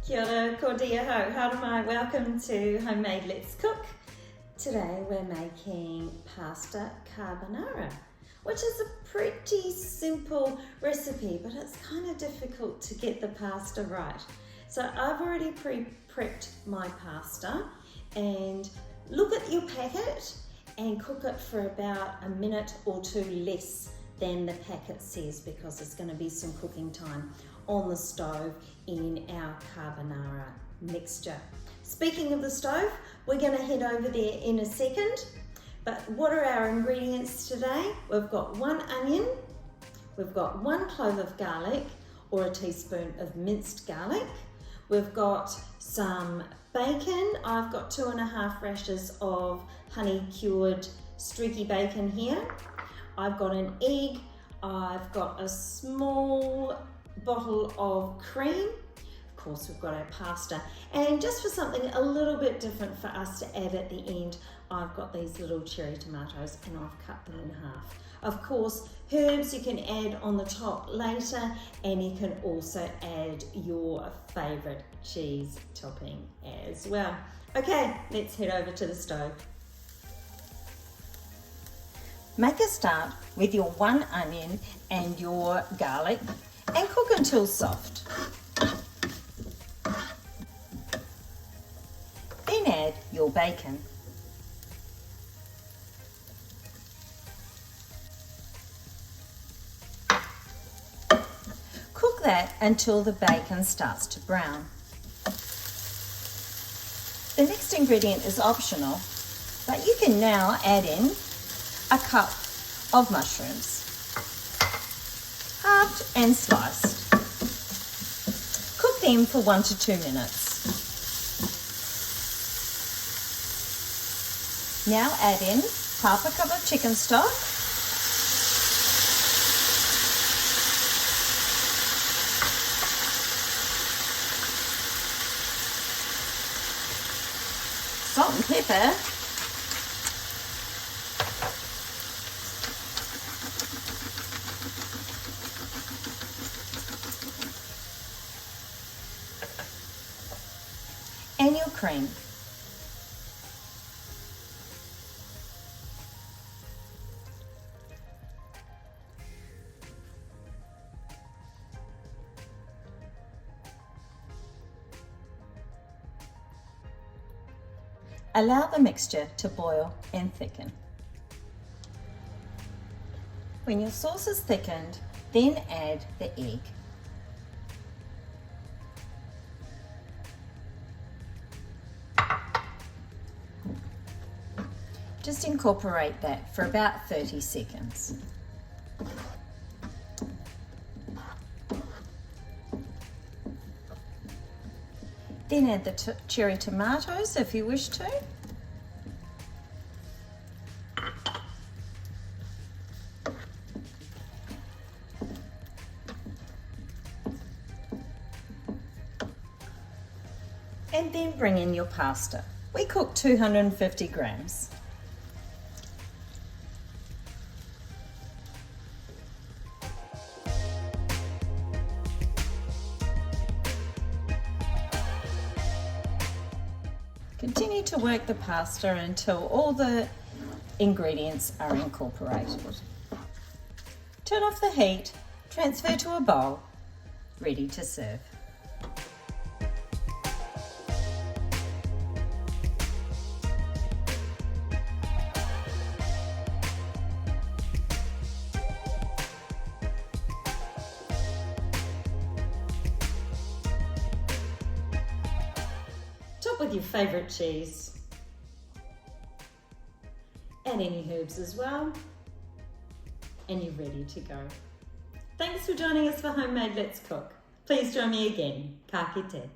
Kia ora, ko dia ho, haere mai, welcome to Homemade Let's Cook. Today we're making pasta carbonara, which is a pretty simple recipe, but it's kind of difficult to get the pasta right. So I've already pre-prepped my pasta, and look at your packet and cook it for about a minute or two less than the packet says, because there's going to be some cooking time on the stove in our carbonara mixture. Speaking of the stove, we're going to head over there in a second. But what are our ingredients today? We've got 1 onion, we've got 1 clove of garlic or a teaspoon of minced garlic. We've got some bacon. I've got 2.5 rashers of honey cured streaky bacon here. I've got an egg. I've got a small bottle of cream. Of course, we've got our pasta. And just for something a little bit different for us to add at the end, I've got these little cherry tomatoes and I've cut them in half. Of course, herbs you can add on the top later, and you can also add your favorite cheese topping as well. Okay, let's head over to the stove. Make a start with your 1 onion and your garlic and cook until soft. Then add your bacon. Cook that until the bacon starts to brown. The next ingredient is optional, but you can now add in a cup of mushrooms, halved and sliced. Cook them for 1 to 2 minutes. Now add in half a cup of chicken stock, salt and pepper, and your cream. Allow the mixture to boil and thicken. When your sauce is thickened, then add the egg. Just incorporate that for about 30 seconds. Then add the cherry tomatoes if you wish to. And then bring in your pasta. We cook 250 grams. Continue to work the pasta until all the ingredients are incorporated. Turn off the heat, transfer to a bowl, ready to serve. Top with your favourite cheese. Add any herbs as well, and you're ready to go. Thanks for joining us for Homemade Let's Cook. Please join me again. Ka kite.